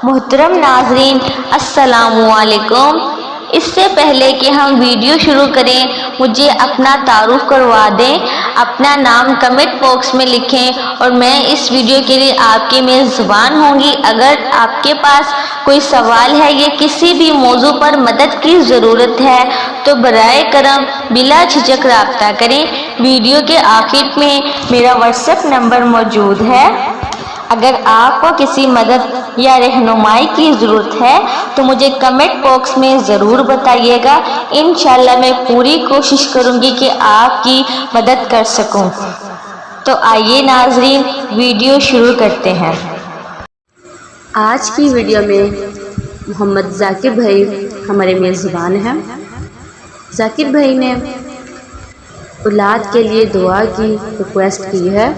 محترم ناظرین السلام علیکم۔ اس سے پہلے کہ ہم ویڈیو شروع کریں مجھے اپنا تعارف کروا دیں، اپنا نام کمنٹ باکس میں لکھیں اور میں اس ویڈیو کے لیے آپ کی میزبان ہوں گی۔ اگر آپ کے پاس کوئی سوال ہے یا کسی بھی موضوع پر مدد کی ضرورت ہے تو برائے کرم بلا جھجک رابطہ کریں۔ ویڈیو کے آخر میں میرا واٹس ایپ نمبر موجود ہے، اگر آپ کو کسی مدد یا رہنمائی کی ضرورت ہے تو مجھے کمنٹ باکس میں ضرور بتائیے گا۔ انشاءاللہ میں پوری کوشش کروں گی کہ آپ کی مدد کر سکوں۔ تو آئیے ناظرین ویڈیو شروع کرتے ہیں۔ آج کی ویڈیو میں محمد ذاکر بھائی ہمارے میزبان ہیں۔ ذاکر بھائی نے اولاد کے لیے دعا کی ریکویسٹ کی ہے،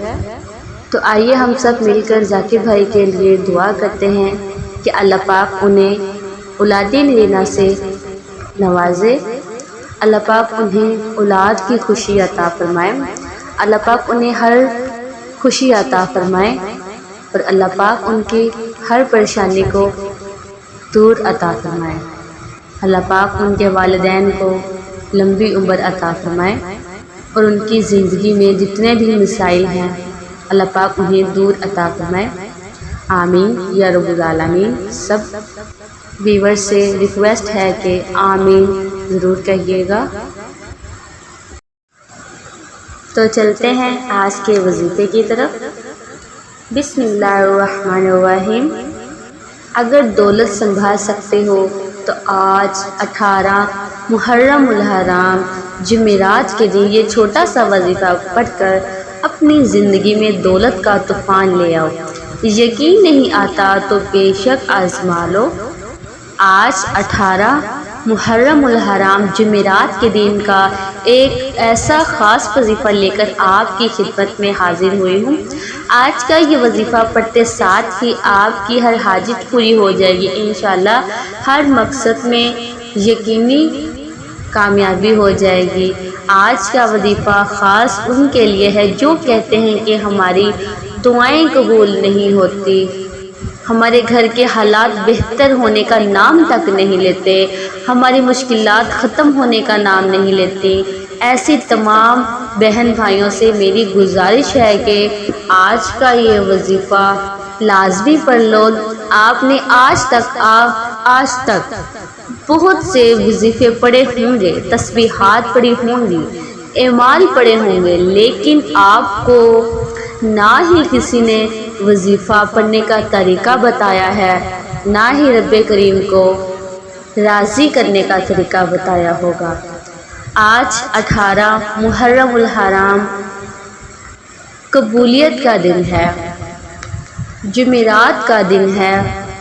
تو آئیے ہم سب مل کر ذاکر بھائی کے لیے دعا کرتے ہیں کہ اللہ پاک انہیں اولاد نرینہ سے نوازے، اللہ پاک انہیں اولاد کی خوشی عطا فرمائے، اللہ پاک انہیں ہر خوشی عطا فرمائے اور اللہ پاک ان کی ہر پریشانی کو دور عطا فرمائے، اللہ پاک ان کے والدین کو لمبی عمر عطا فرمائے اور ان کی زندگی میں جتنے بھی مسائل ہیں اللہ پاک انہیں دور عطا فرمائے، آمین یا رب العالمین۔ سب ویور سے ریکویسٹ ہے کہ آمین ضرور کہیے گا۔ تو چلتے ہیں آج کے وظیفے کی طرف۔ بسم اللہ الرحمن الرحیم۔ اگر دولت سنبھال سکتے ہو تو آج 18 محرم الحرام جمعرات کے دن یہ چھوٹا سا وظیفہ پڑھ کر اپنی زندگی میں دولت کا طوفان لے آؤ۔ یقین نہیں آتا تو بے شک آزما لو۔ آج 18 محرم الحرام جمعرات کے دن کا ایک ایسا خاص وظیفہ لے کر آپ کی خدمت میں حاضر ہوئی ہوں۔ آج کا یہ وظیفہ پڑھتے ساتھ ہی آپ کی ہر حاجت پوری ہو جائے گی انشاءاللہ، ہر مقصد میں یقینی کامیابی ہو جائے گی۔ آج کا وظیفہ خاص ان کے لیے ہے جو کہتے ہیں کہ ہماری دعائیں قبول نہیں ہوتی، ہمارے گھر کے حالات بہتر ہونے کا نام تک نہیں لیتے، ہماری مشکلات ختم ہونے کا نام نہیں لیتی۔ ایسی تمام بہن بھائیوں سے میری گزارش ہے کہ آج کا یہ وظیفہ لازمی پڑھ لو۔ آپ نے آج تک بہت سے وظیفے پڑھے ہوں گے، تسبیحات پڑھی ہوں گی، اعمال پڑھے ہوں گے، لیکن آپ کو نہ ہی کسی نے وظیفہ پڑھنے کا طریقہ بتایا ہے، نہ ہی رب کریم کو راضی کرنے کا طریقہ بتایا ہوگا۔ آج 18 محرم الحرام قبولیت کا دن ہے، جمعرات کا دن ہے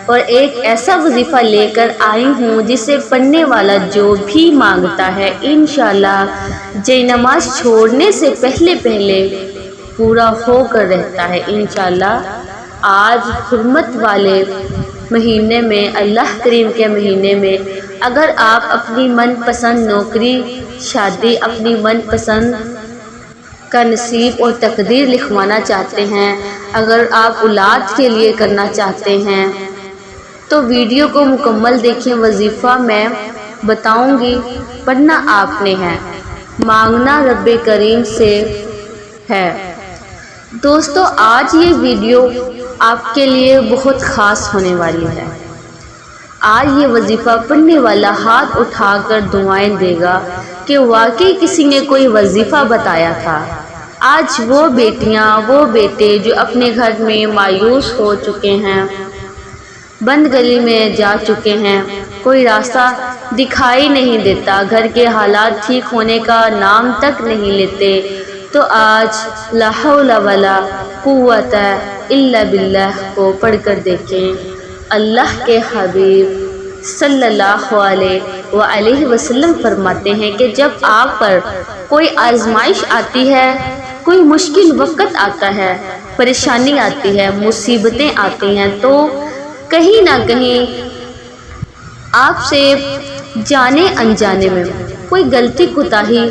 اور ایک ایسا وظیفہ لے کر آئی ہوں جسے پڑھنے والا جو بھی مانگتا ہے انشاءاللہ جے نماز چھوڑنے سے پہلے پورا ہو کر رہتا ہے انشاءاللہ۔ آج حرمت والے مہینے میں، اللہ کریم کے مہینے میں، اگر آپ اپنی من پسند نوکری، شادی، اپنی من پسند کا نصیب اور تقدیر لکھوانا چاہتے ہیں، اگر آپ اولاد کے لیے کرنا چاہتے ہیں تو ویڈیو کو مکمل دیکھیں۔ وظیفہ میں بتاؤں گی، پڑھنا آپ نے ہے، مانگنا رب کریم سے ہے۔ دوستو آج یہ ویڈیو آپ کے لیے بہت خاص ہونے والی ہے۔ آج یہ وظیفہ پڑھنے والا ہاتھ اٹھا کر دعائیں دے گا کہ واقعی کسی نے کوئی وظیفہ بتایا تھا۔ آج وہ بیٹیاں، وہ بیٹے جو اپنے گھر میں مایوس ہو چکے ہیں، بند گلی میں جا چکے ہیں، کوئی راستہ دکھائی نہیں دیتا، گھر کے حالات ٹھیک ہونے کا نام تک نہیں لیتے، تو آج لا حول ولا قوت الا باللہ کو پڑھ کر دیکھیں۔ اللہ کے حبیب صلی اللہ علیہ وسلم فرماتے ہیں کہ جب آپ پر کوئی آزمائش آتی ہے، کوئی مشکل وقت آتا ہے، پریشانی آتی ہے، مصیبتیں آتی ہیں، تو کہیں نہ کہیں آپ سے جانے انجانے میں کوئی غلطی کوتاہی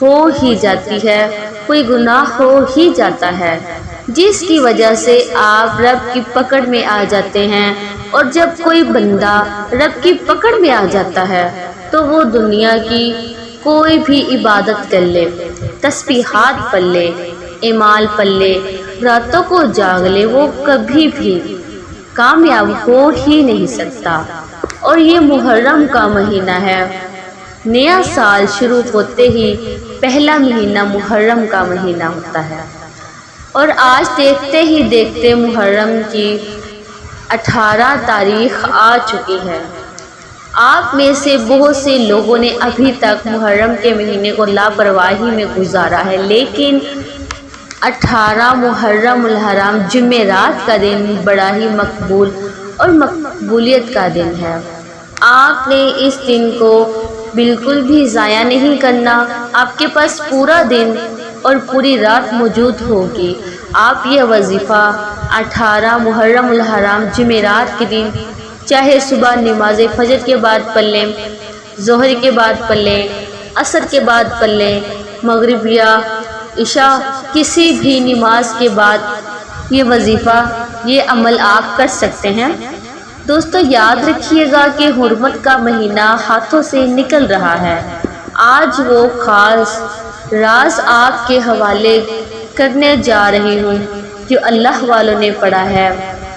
ہو ہی جاتی ہے، کوئی گناہ ہو ہی جاتا ہے، جس کی وجہ سے آپ رب کی پکڑ میں آ جاتے ہیں۔ اور جب کوئی بندہ رب کی پکڑ میں آ جاتا ہے تو وہ دنیا کی کوئی بھی عبادت کر لے، تسبیحات پڑھ لے، اعمال پڑھ لے، راتوں کو جاگ لے، وہ کبھی بھی کامیاب ہو ہی نہیں سکتا۔ اور یہ محرم کا مہینہ ہے، نیا سال شروع ہوتے ہی پہلا مہینہ محرم کا مہینہ ہوتا ہے، اور آج دیکھتے ہی دیکھتے محرم کی 18 تاریخ آ چکی ہے۔ آپ میں سے بہت سے لوگوں نے ابھی تک محرم کے مہینے کو لاپرواہی میں گزارا ہے، لیکن 18 محرم الحرام جمعرات کا دن بڑا ہی مقبول اور مقبولیت کا دن ہے۔ آپ نے اس دن کو بالکل بھی ضائع نہیں کرنا، آپ کے پاس پورا دن اور پوری رات موجود ہوگی۔ آپ یہ وظیفہ 18 محرم الحرام جمعرات کے دن چاہے صبح نماز فجر کے بعد پڑھ لیں، ظہر کے بعد پڑھ لیں، عصر کے بعد پڑھ لیں، مغرب یا عشاء کسی بھی نماز کے بعد یہ وظیفہ، یہ عمل آپ کر سکتے ہیں۔ دوستو یاد رکھیے گا کہ حرمت کا مہینہ ہاتھوں سے نکل رہا ہے۔ آج وہ خاص راز آپ کے حوالے کرنے جا رہی ہوں جو اللہ والوں نے پڑھا ہے،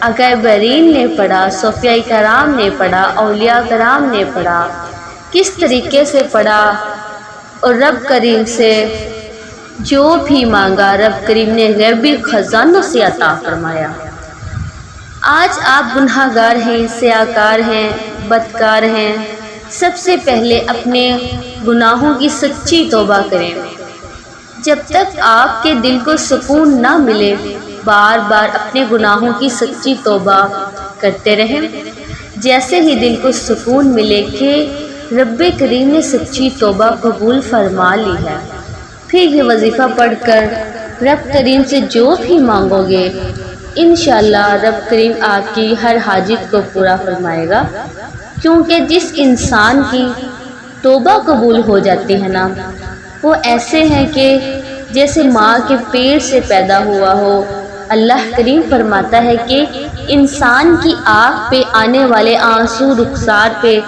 اکابرین نے پڑھا، صوفیاء کرام نے پڑھا، اولیاء کرام نے پڑھا، کس طریقے سے پڑھا اور رب کریم سے جو بھی مانگا رب کریم نے غیبی خزانوں سے عطا فرمایا۔ آج آپ گناہ گار ہیں، سیاکار ہیں، بدکار ہیں، سب سے پہلے اپنے گناہوں کی سچی توبہ کریں۔ جب تک آپ کے دل کو سکون نہ ملے بار بار اپنے گناہوں کی سچی توبہ کرتے رہیں۔ جیسے ہی دل کو سکون ملے کہ رب کریم نے سچی توبہ قبول فرما لی ہے، پھر یہ وظیفہ پڑھ کر رب کریم سے جو بھی مانگو گے انشاءاللہ رب کریم آپ کی ہر حاجت کو پورا فرمائے گا، کیونکہ جس انسان کی توبہ قبول ہو جاتی ہے نا، وہ ایسے ہیں کہ جیسے ماں کے پیٹ سے پیدا ہوا ہو۔ اللہ کریم فرماتا ہے کہ انسان کی آنکھ پہ آنے والے آنسو رخسار پہ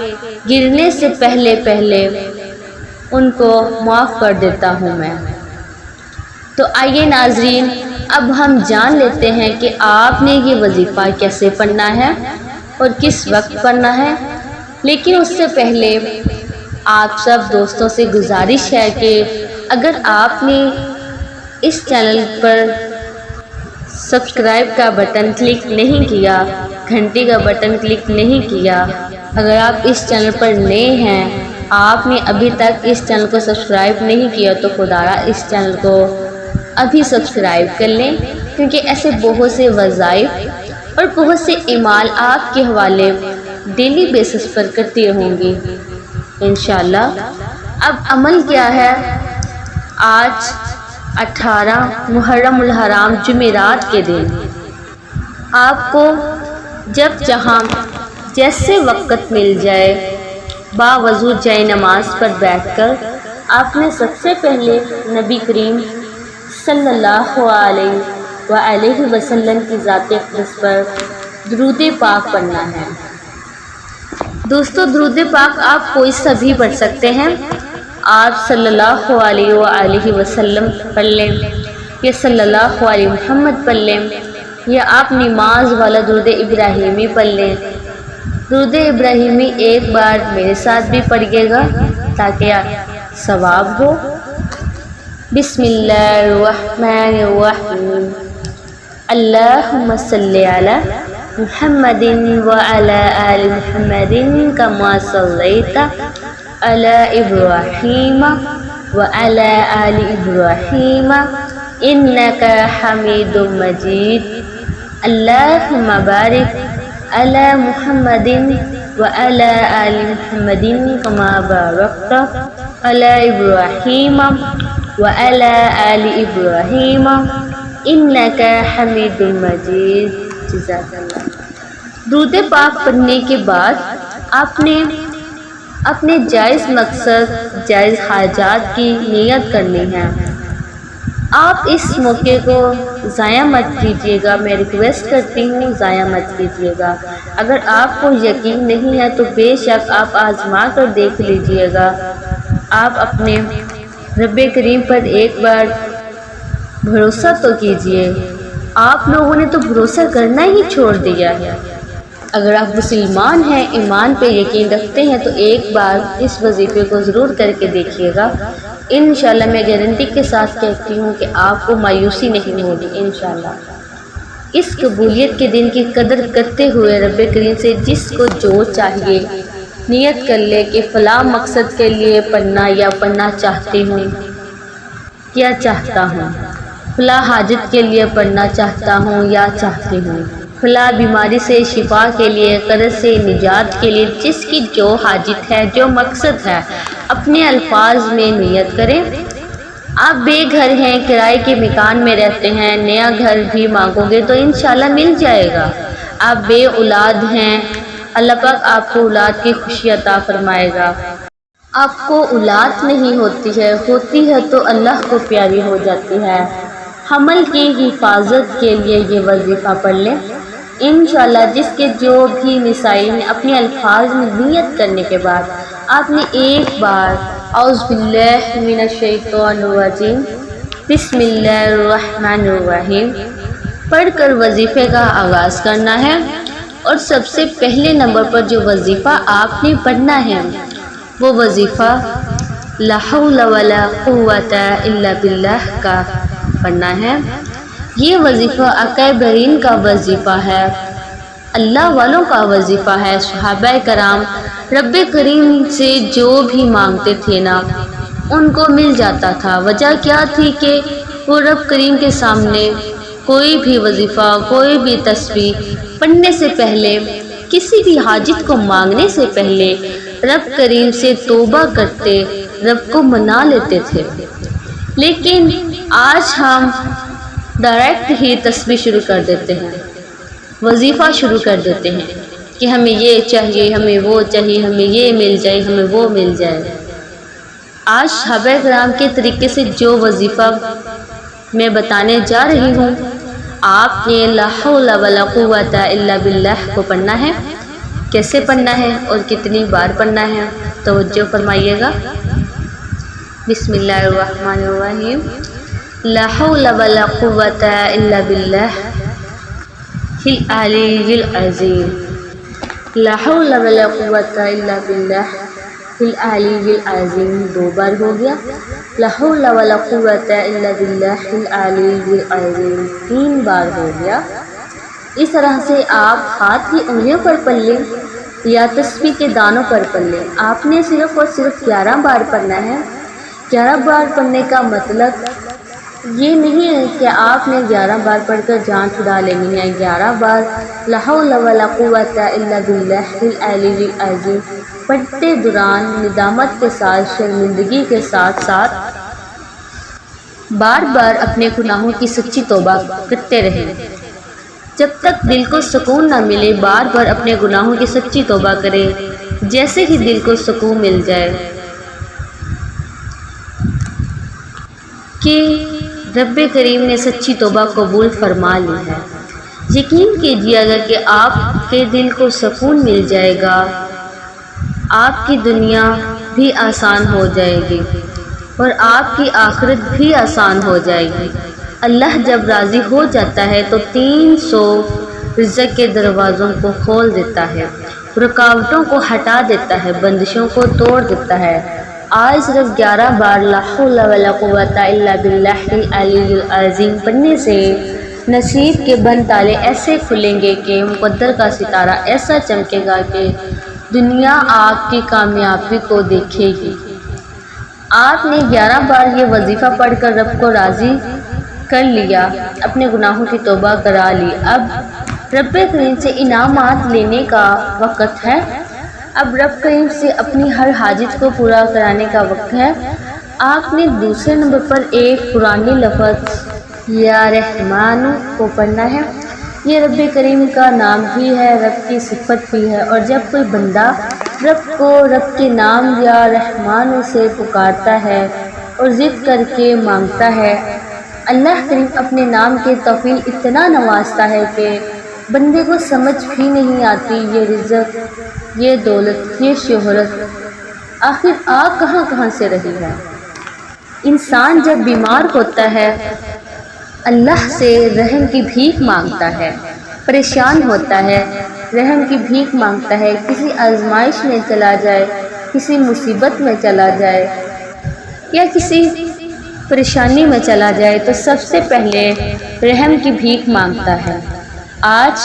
گرنے سے پہلے پہلے ان کو معاف کر دیتا ہوں میں۔ تو آئیے ناظرین، اب ہم جان لیتے ہیں کہ آپ نے یہ وظیفہ کیسے پڑھنا ہے اور کس وقت پڑھنا ہے۔ لیکن اس سے پہلے آپ سب دوستوں سے گزارش ہے کہ اگر آپ نے اس چینل پر سبسکرائب کا بٹن کلک نہیں کیا، گھنٹی کا بٹن کلک نہیں کیا، اگر آپ اس چینل پر نئے ہیں، آپ نے ابھی تک اس چینل کو سبسکرائب نہیں کیا، تو خدایا اس چینل کو ابھی سبسکرائب کر لیں، کیونکہ ایسے بہت سے وظائف اور بہت سے اعمال آپ کے حوالے ڈیلی بیسس پر کرتی رہوں گی انشاءاللہ۔ اب عمل کیا ہے؟ آج 18 محرم الحرام جمعرات کے دن آپ کو جب جہاں جیسے وقت مل جائے باوضو جائے نماز پر بیٹھ کر آپ نے سب سے پہلے نبی کریم صلی اللہ علیہ وسلم کی ذات اقدس پر درود پاک پڑھنا ہے۔ دوستو درود پاک آپ کوئی سا بھی پڑھ سکتے ہیں، آپ صلی اللہ علیہ وسلم پڑھ لیں یا صلی اللہ علیہ محمد پڑھ لیں، یا آپ نماز والا درود ابراہیمی پڑھ لیں۔ درود ابراہیمی ایک بار میرے ساتھ بھی پڑھیے گا تاکہ ثواب ہو۔ بسم اللہ الرحمن الرحیم، اللہم صلی علی محمد وعلی آل محمد کما صلیت علی ابراہیم وعلی آل ابراہیم انک حمید مجید، اللہم بارک علی محمد وعلی آل محمد کما بارکت علی ابراہیم وعلی آل ابراہیم انک حمید مجید۔ جزاک اللہ۔ درود پاک پڑھنے کے بعد آپ نے اپنے جائز مقصد، جائز حاجات کی نیت کرنی ہے۔ آپ اس موقع کو ضائع مت کیجیے گا، میں ریکویسٹ کرتی ہوں ضائع مت کیجیے گا۔ اگر آپ کو یقین نہیں ہے تو بے شک آپ آزما کر دیکھ لیجیے گا۔ آپ اپنے رب کریم پر ایک بار بھروسہ تو کیجیے۔ آپ لوگوں نے تو بھروسہ کرنا ہی چھوڑ دیا ہے۔ اگر آپ مسلمان ہیں، ایمان پہ یقین رکھتے ہیں تو ایک بار اس وظیفے کو ضرور کر کے دیکھیے گا۔ انشاءاللہ میں گارنٹی کے ساتھ کہتی ہوں کہ آپ کو مایوسی نہیں ہوگی انشاءاللہ۔ اس قبولیت کے دن کی قدر کرتے ہوئے رب کریم سے جس کو جو چاہیے نیت کر لے کہ فلاں مقصد کے لیے پڑھنا یا پڑھنا چاہتی ہوں یا چاہتا ہوں، فلاں حاجت کے لیے پڑھنا چاہتا ہوں یا چاہتی ہوں، فلاں بیماری سے شفا کے لیے، قرض سے نجات کے لیے، جس کی جو حاجت ہے، جو مقصد ہے، اپنے الفاظ میں نیت کریں۔ آپ بے گھر ہیں، کرائے کے مکان میں رہتے ہیں، نیا گھر بھی مانگو گے تو انشاءاللہ مل جائے گا۔ آپ بے اولاد ہیں، اللہ پاک آپ کو اولاد کی خوشی عطا فرمائے گا۔ آپ کو اولاد نہیں ہوتی ہے تو اللہ کو پیاری ہو جاتی ہے۔ حمل کی حفاظت کے لیے یہ وظیفہ پڑھ لیں انشاءاللہ۔ جس کے جو بھی مسائل ہیں، اپنے الفاظ میں نیت کرنے کے بعد آپ نے ایک بار اعوذ باللہ من الشیطان الرجیم بسم اللہ الرحمن الرحیم پڑھ کر وظیفے کا آغاز کرنا ہے۔ اور سب سے پہلے نمبر پر جو وظیفہ آپ نے پڑھنا ہے وہ وظیفہ لا حول ولا قوت الا باللہ کا پڑھنا ہے۔ یہ وظیفہ اکابرین کا وظیفہ ہے، اللہ والوں کا وظیفہ ہے۔ صحابہ کرام رب کریم سے جو بھی مانگتے تھے نا ان کو مل جاتا تھا۔ وجہ کیا تھی کہ وہ رب کریم کے سامنے کوئی بھی وظیفہ، کوئی بھی تسبیح پڑھنے سے پہلے، کسی بھی حاجت کو مانگنے سے پہلے رب کریم سے توبہ کرتے، رب کو منا لیتے تھے۔ لیکن آج ہم ڈائریکٹ ہی تسبیح شروع کر دیتے ہیں، وظیفہ شروع کر دیتے ہیں کہ ہمیں یہ چاہیے، ہمیں وہ چاہیے، ہمیں یہ مل جائے، ہمیں وہ مل جائے۔ آج صحابہ کرام کے طریقے سے جو وظیفہ میں بتانے جا رہی ہوں، آپ نے لا حول ولا قوت الا باللہ کو پڑھنا ہے۔ کیسے پڑھنا ہے اور کتنی بار پڑھنا ہے توجہ فرمائیے گا۔ بسم اللہ الرحمن الرحیم لا حول ولا قوت الا باللہ العلی العظیم، لا حول ولا قوت الا باللہ العلی العظیم 2 بار ہو گیا۔ لا حول ولا قوت الا باللہ العلی العظیم 3 بار ہو گیا۔ اس طرح سے آپ ہاتھ کی انگلیوں پر پڑھ لیں یا تسبیح کے دانوں پر پڑھ لیں۔ آپ نے صرف اور صرف 11 بار پڑھنا ہے۔ 11 بار پڑھنے کا مطلب یہ نہیں ہے کہ آپ نے 11 بار پڑھ کر جان چھڑا لینی ہے۔ 11 بار لا حول ولا قوت الا باللہ العلی العظیم پڑھتے دوران ندامت کے ساتھ، شرمندگی کے ساتھ ساتھ بار بار اپنے گناہوں کی سچی توبہ کرتے رہیں۔ جب تک دل کو سکون نہ ملے بار بار اپنے گناہوں کی سچی توبہ کریں۔ جیسے ہی دل کو سکون مل جائے کہ رب کریم نے سچی توبہ قبول فرما لی ہے، یقین کیجیے گا کہ آپ کے دل کو سکون مل جائے گا، آپ کی دنیا بھی آسان ہو جائے گی اور آپ کی آخرت بھی آسان ہو جائے گی۔ اللہ جب راضی ہو جاتا ہے تو 300 رزق کے دروازوں کو کھول دیتا ہے، رکاوٹوں کو ہٹا دیتا ہے، بندشوں کو توڑ دیتا ہے۔ آج صرف 11 بار لا حول ولا قوت الا باللہ العلی العظیم پڑھنے سے نصیب کے بند تالے ایسے کھلیں گے کہ مقدر کا ستارہ ایسا چمکے گا کہ دنیا آپ کی کامیابی کو دیکھے گی۔ آپ نے 11 بار یہ وظیفہ پڑھ کر رب کو راضی کر لیا، اپنے گناہوں کی توبہ کرا لی۔ اب رب کریم سے انعامات لینے کا وقت ہے۔ اب رب کریم سے اپنی ہر حاجت کو پورا کرانے کا وقت ہے۔ آپ نے دوسرے نمبر پر ایک قرآنی لفظ یا رحمان کو پڑھنا ہے۔ یہ رب کریم کا نام بھی ہے، رب کی صفت بھی ہے، اور جب کوئی بندہ رب کو رب کے نام یا رحمان سے پکارتا ہے اور ضد کر کے مانگتا ہے، اللہ کریم اپنے نام کے توفیل اتنا نوازتا ہے کہ بندے کو سمجھ بھی نہیں آتی یہ رزق، یہ دولت، یہ شہرت آخر آ کہاں کہاں سے رہی ہے۔ انسان جب بیمار ہوتا ہے اللہ سے رحم کی بھیک مانگتا ہے، پریشان ہوتا ہے رحم کی بھیک مانگتا ہے، کسی آزمائش میں چلا جائے، کسی مصیبت میں چلا جائے یا کسی پریشانی میں چلا جائے تو سب سے پہلے رحم کی بھیک مانگتا ہے۔ آج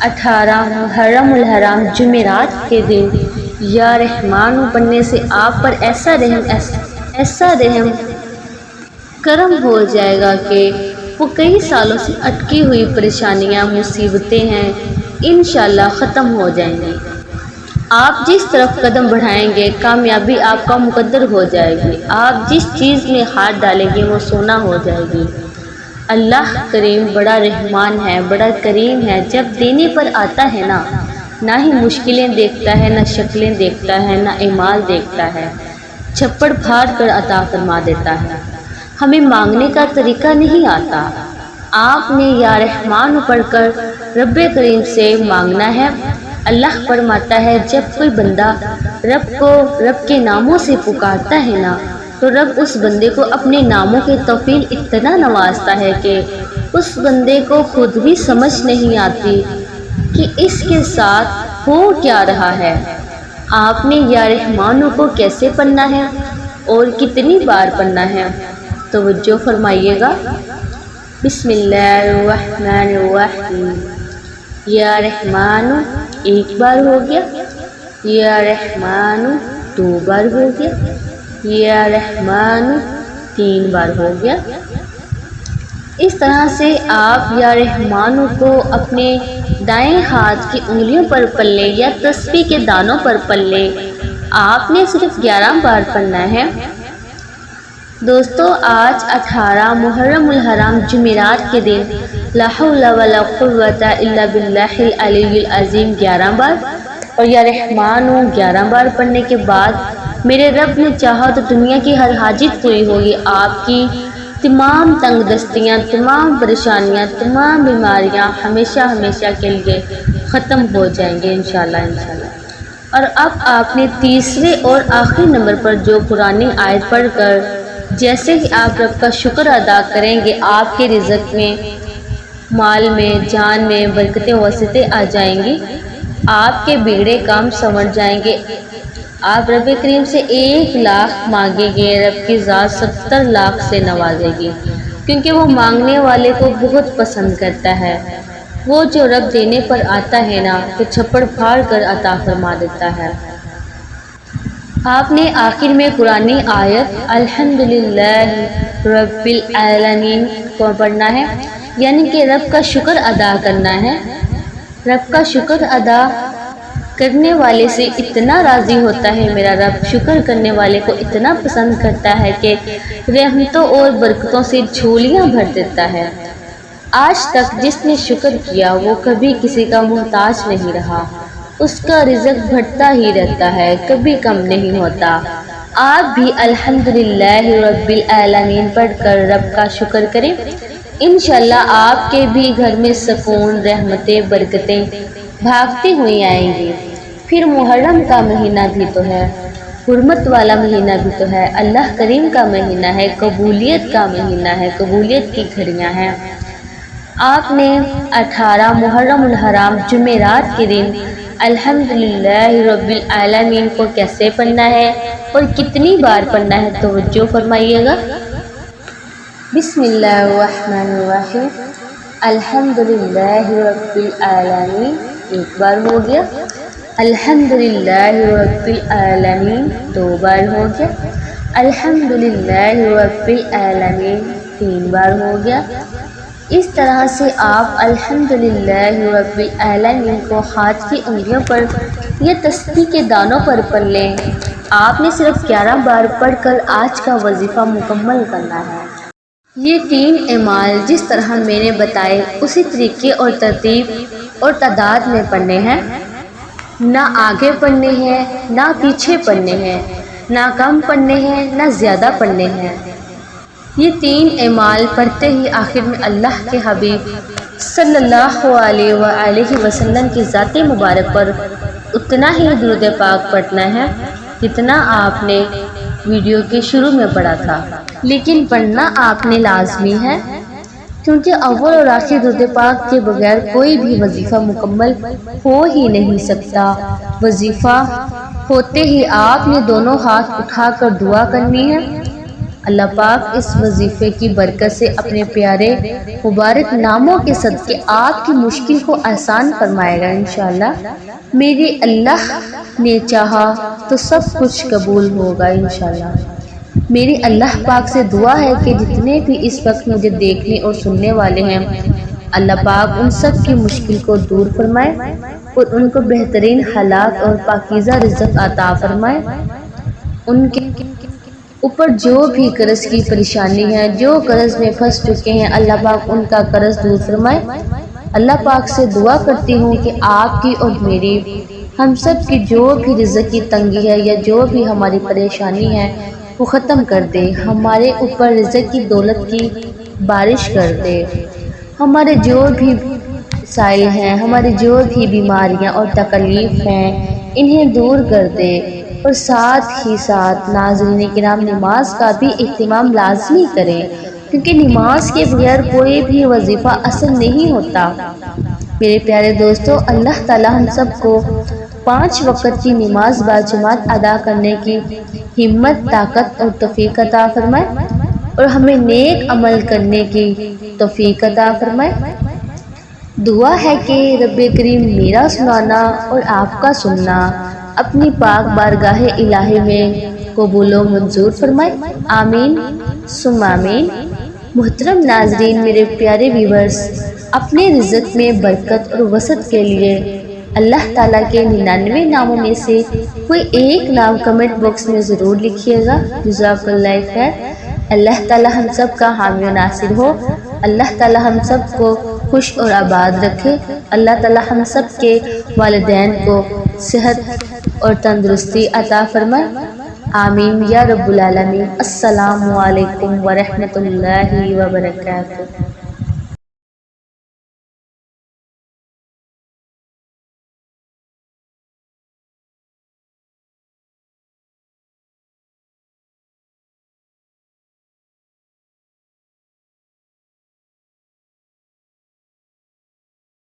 18 محرم الحرام جمعرات کے دن یا رحمان پڑھنے سے آپ پر ایسا رحم کرم ہو جائے گا کہ وہ کئی سالوں سے اٹکی ہوئی پریشانیاں، مصیبتیں ہیں انشاءاللہ ختم ہو جائیں گی۔ آپ جس طرف قدم بڑھائیں گے کامیابی آپ کا مقدر ہو جائے گی، آپ جس چیز میں ہاتھ ڈالیں گے وہ سونا ہو جائے گی۔ اللہ کریم بڑا رحمان ہے، بڑا کریم ہے، جب دینے پر آتا ہے نہ ہی مشکلیں دیکھتا ہے، نہ شکلیں دیکھتا ہے، نہ اعمال دیکھتا ہے، چھپڑ پھاڑ کر عطا فرما دیتا ہے۔ ہمیں مانگنے کا طریقہ نہیں آتا، آپ نے یا رحمان پڑھ کر رب کریم سے مانگنا ہے۔ اللہ فرماتا ہے جب کوئی بندہ رب کے ناموں سے پکارتا ہے نا تو رب اس بندے کو اپنے ناموں کے توفیل اتنا نوازتا ہے کہ اس بندے کو خود بھی سمجھ نہیں آتی کہ اس کے ساتھ ہو کیا رہا ہے۔ آپ نے یا رحمانوں کو کیسے پڑھنا ہے اور کتنی بار پڑھنا ہے، توجہ فرمائیے گا۔ بسم اللہ الرحمن الرحیم۔ یا رحمان ایک بار ہو گیا، یا رحمان 2 بار ہو گیا، یا رحمان 3 بار ہو گیا۔ اس طرح سے آپ یا رحمان کو اپنے دائیں ہاتھ کی انگلیوں پر پڑھ لیں یا تسبیح کے دانوں پر پڑھ لیں۔ آپ نے صرف 11 بار پڑھنا ہے۔ دوستو آج 18 محرم الحرام جمعرات کے دن لا حول ولا قوت الا باللہ العلی العظیم 11 بار اور یا رحمان 11 بار پڑھنے کے بعد میرے رب نے چاہا تو دنیا کی ہر حاجت پوری ہوگی، آپ کی تمام تنگ دستیاں، تمام پریشانیاں، تمام بیماریاں ہمیشہ کے لیے ختم ہو جائیں گے انشاءاللہ۔ اور اب آپ نے تیسرے اور آخری نمبر پر جو قرآنی آیت پڑھ کر جیسے ہی آپ رب کا شکر ادا کریں گے آپ کے رزق میں، مال میں، جان میں برکتیں وسعتیں آ جائیں گی، آپ کے بگڑے کام سنور جائیں گے۔ آپ رب کریم سے 1 لاکھ مانگیں گے، رب کی ذات 70 لاکھ سے نوازے گی، کیونکہ وہ مانگنے والے کو بہت پسند کرتا ہے۔ وہ جو رب دینے پر آتا ہے نا تو چھپڑ پھاڑ کر عطا فرما دیتا ہے۔ آپ نے آخر میں قرآنی آیت الحمدللہ رب العالمین کو پڑھنا ہے، یعنی کہ رب کا شکر ادا کرنا ہے۔ رب کا شکر ادا کرنے والے سے اتنا راضی ہوتا ہے میرا رب، شکر کرنے والے کو اتنا پسند کرتا ہے کہ رحمتوں اور برکتوں سے جھولیاں بھر دیتا ہے۔ آج تک جس نے شکر کیا وہ کبھی کسی کا محتاج نہیں رہا، اس کا رزق بڑھتا ہی رہتا ہے، کبھی کم نہیں ہوتا۔ آپ بھی الحمدللہ رب العالمین پڑھ کر رب کا شکر کریں، انشاءاللہ آپ کے بھی گھر میں سکون، رحمتیں، برکتیں بھاگتی ہوئی آئیں گی۔ پھر محرم کا مہینہ بھی تو ہے، حرمت والا مہینہ بھی تو ہے، اللہ کریم کا مہینہ ہے، قبولیت کا مہینہ ہے، قبولیت کی گھڑیاں ہیں۔ آپ نے 18 محرم الحرام جمعرات کے دن الحمدللہ رب العالمین کو کیسے پڑھنا ہے اور کتنی بار پڑھنا ہے، توجہ فرمائیے گا۔ بسم اللہ الرحمن الرحیم۔ الحمدللہ رب العالمین 1 بار ہو گیا، الحمدللہ رب العالمین 2 بار ہو گیا، الحمدللہ رب العالمین 3 بار ہو گیا۔ اس طرح سے آپ الحمدللہ رب العالمین کو ہاتھ کی انگلیوں پر یا تسبیح کے دانوں پر پڑھ لیں۔ آپ نے صرف 11 بار پڑھ کر آج کا وظیفہ مکمل کرنا ہے۔ یہ 3 اعمال جس طرح میں نے بتائے اسی طریقے اور ترتیب اور تعداد میں پڑھنے ہیں، نہ آگے پڑھنے ہیں، نہ پیچھے پڑھنے ہیں، نہ کم پڑھنے ہیں، نہ زیادہ پڑھنے ہیں۔ یہ 3 اعمال پڑھتے ہی آخر میں اللہ کے حبیب صلی اللہ علیہ وآلہ وسلم کی ذات مبارک پر اتنا ہی درود پاک پڑھنا ہے جتنا آپ نے ویڈیو کے شروع میں پڑھا تھا، لیکن پڑھنا آپ نے لازمی ہے، کیونکہ اول اور آخر درود پاک کے بغیر کوئی بھی وظیفہ مکمل ہو ہی نہیں سکتا۔ وظیفہ ہوتے ہی آپ نے دونوں ہاتھ اٹھا کر دعا کرنی ہے، اللہ پاک اس وظیفے کی برکت سے اپنے پیارے مبارک ناموں کے صدقے آپ کی مشکل کو آسان فرمائے گا انشاءاللہ۔ میرے اللہ نے چاہا تو سب کچھ قبول ہوگا انشاءاللہ۔ میری اللہ پاک سے دعا ہے کہ جتنے بھی اس وقت مجھے دیکھنے اور سننے والے ہیں، اللہ پاک ان سب کی مشکل کو دور فرمائے اور ان کو بہترین حالات اور پاکیزہ رزق عطا فرمائے۔ ان کے اوپر جو بھی قرض کی پریشانی ہے، جو قرض میں پھنس چکے ہیں، اللہ پاک ان کا قرض دور فرمائے۔ اللہ پاک سے دعا کرتی ہوں کہ آپ کی اور میری، ہم سب کی جو بھی رزق کی تنگی ہے یا جو بھی ہماری پریشانی ہے وہ ختم کر دے، ہمارے اوپر رزق کی دولت کی بارش کر دے، ہمارے جو بھی مسائل ہیں، ہماری جو بھی بیماریاں اور تکلیف ہیں انہیں دور کر دے، اور ساتھ ہی ساتھ ناظرین کرام نماز کا بھی اہتمام لازمی کریں، کیونکہ نماز کے بغیر کوئی بھی وظیفہ اصل نہیں ہوتا۔ میرے پیارے دوستو، اللہ تعالی ہم سب کو 5 وقت کی نماز باجماعت ادا کرنے کی ہمت، طاقت اور توفیق عطا فرمائے، اور ہمیں نیک عمل کرنے کی توفیق عطا فرمائے۔ دعا ہے کہ رب کریم میرا سنانا اور آپ کا سننا اپنی پاک بارگاہ الہی میں قبول و منظور فرمائے، آمین ثم آمین۔ محترم ناظرین، میرے پیارے ویورز، اپنے رزق میں برکت اور وسعت کے لیے اللہ تعالیٰ کے 99 ناموں میں سے کوئی ایک نام کمنٹ باکس میں ضرور لکھیے گا۔ جزاک اللہ خیر۔ اللہ تعالیٰ ہم سب کا حامی و ناصر ہو، اللہ تعالیٰ ہم سب کو خوش اور آباد رکھے، اللہ تعالیٰ ہم سب کے والدین کو صحت اور تندرستی عطا فرمائے، آمین یا رب العالمین۔ السلام علیکم ورحمۃ اللہ وبرکاتہ۔